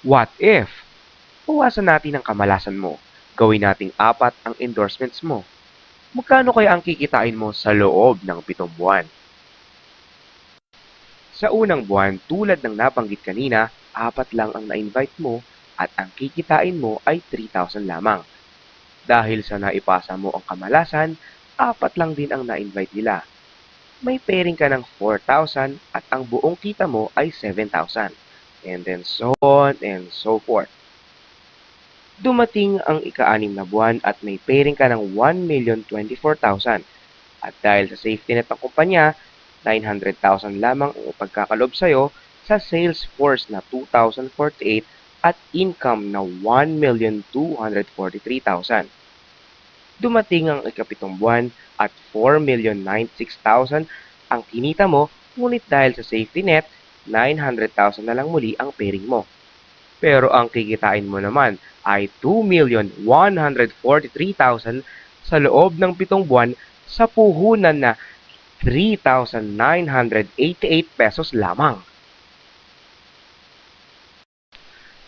What if? Bawasan natin ang kamalasan mo. Gawin nating 4 ang endorsements mo. Magkano kaya ang kikitain mo sa loob ng 7 buwan? Sa unang buwan, tulad ng nabanggit kanina, 4 lang ang na-invite mo at ang kikitain mo ay 3,000 lamang. Dahil sa naipasa mo ang kamalasan, 4 lang din ang na-invite nila. May pairing ka ng 4,000 at ang buong kita mo ay 7,000. And then so on and so forth. Dumating ang ika-6 na buwan at may pairing ka ng 1,024,000. At dahil sa safety net ng kumpanya, 900,000 lamang ang ipagkakalob sa'yo sa sales force na 2,048 at income na 1,243,000. Dumating ang ika-7 buwan at 4,096,000 ang kinita mo, ngunit dahil sa safety net, 900,000 na lang muli ang pairing mo. Pero ang kikitain mo naman ay 2,143,000 sa loob ng 7 buwan sa puhunan na 3,988 pesos lamang.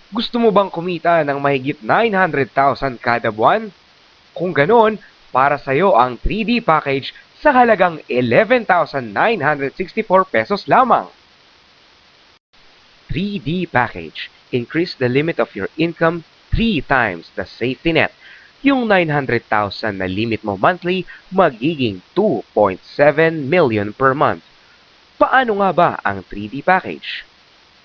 Gusto mo bang kumita ng mahigit 900,000 kada buwan? Kung ganon, para sa iyo ang 3D package sa halagang 11,964 pesos lamang. 3D package. Increase the limit of your income 3 times the safety net. Yung 900,000 na limit mo monthly, magiging 2.7 million per month. Paano nga ba ang 3D package?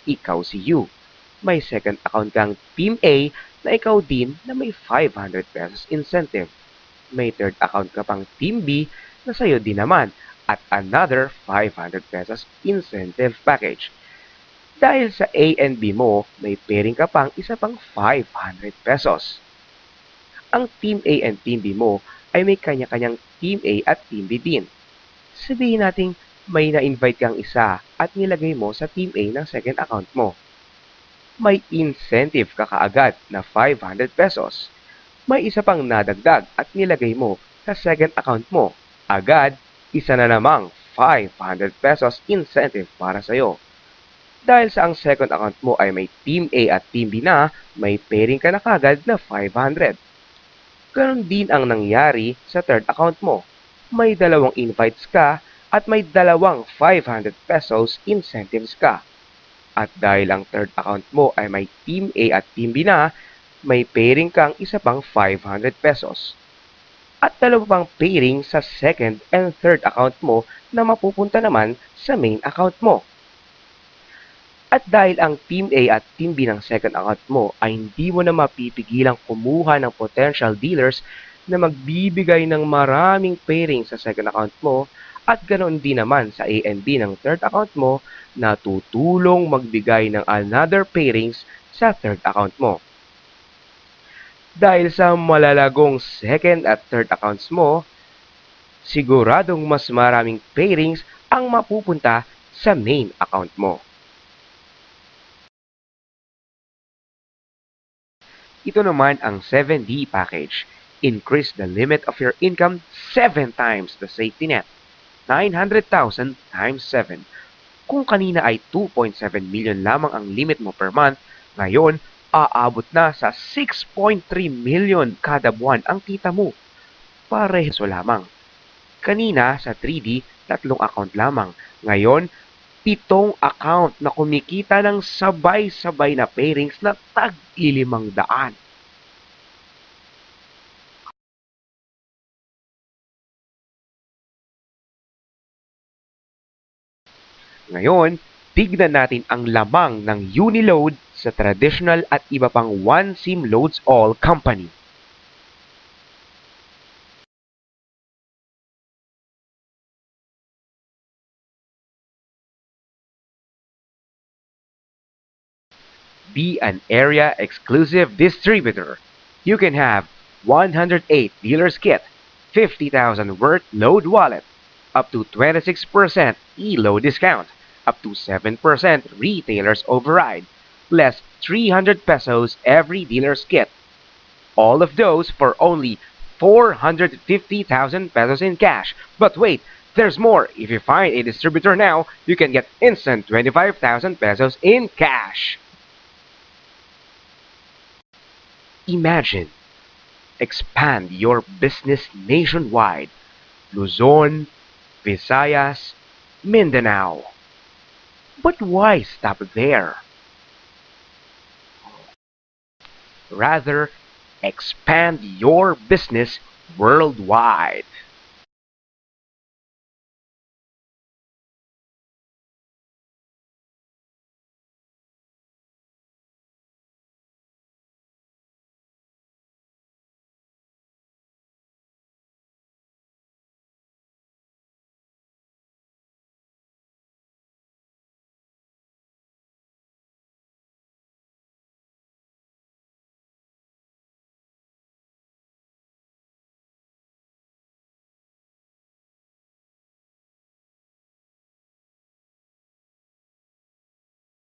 Ikaw si you. May second account kang Team A na ikaw din na may 500 pesos incentive. May third account ka pang Team B na sayo din naman at another 500 pesos incentive package. Dahil sa A and B mo, may pairing ka pang isa pang 500 pesos. Ang Team A and Team B mo ay may kanya-kanyang Team A at Team B din. Sabihin natin may na-invite kang isa at nilagay mo sa Team A ng second account mo. May incentive ka kaagad na 500 pesos. May isa pang nadagdag at nilagay mo sa second account mo. Agad, isa na namang 500 pesos incentive para sa'yo. Dahil sa ang second account mo ay may Team A at Team B na, may pairing ka na kagad na 500. Ganon din ang nangyari sa third account mo. May 2 invites ka at may 2 500 pesos incentives ka. At dahil ang third account mo ay may Team A at Team B na, may pairing kang isa pang 500 pesos. At 2 pang pairing sa second and third account mo na mapupunta naman sa main account mo. At dahil ang Team A at Team B ng second account mo ay hindi mo na mapipigilang kumuha ng potential dealers na magbibigay ng maraming pairing sa second account mo, at ganoon din naman sa A and B ng third account mo na tutulong magbigay ng another pairings sa third account mo. Dahil sa malalagong second at third accounts mo, siguradong mas maraming pairings ang mapupunta sa main account mo. Ito naman ang 7D package. Increase the limit of your income 7 times the safety net. 900,000 times 7. Kung kanina ay 2.7 million lamang ang limit mo per month, ngayon, aabot na sa 6.3 million kada buwan ang kita mo. Pareho lamang. Kanina sa 3D, 3 account lamang. Ngayon, 7 account na kumikita ng sabay-sabay na pairings na tag-500. Ngayon, tignan natin ang lamang ng Uniload sa traditional at iba pang One SIM Loads All company. Be an area exclusive distributor. You can have 108 dealers kit, 50,000 worth load wallet, up to 26% e-load discount, up to 7% retailers override, less 300 pesos every dealer's kit. All of those for only 450,000 pesos in cash. But wait, there's more. If you find a distributor now, you can get instant 25,000 pesos in cash. Imagine, expand your business nationwide, Luzon, Visayas, Mindanao. But why stop there? Rather, expand your business worldwide.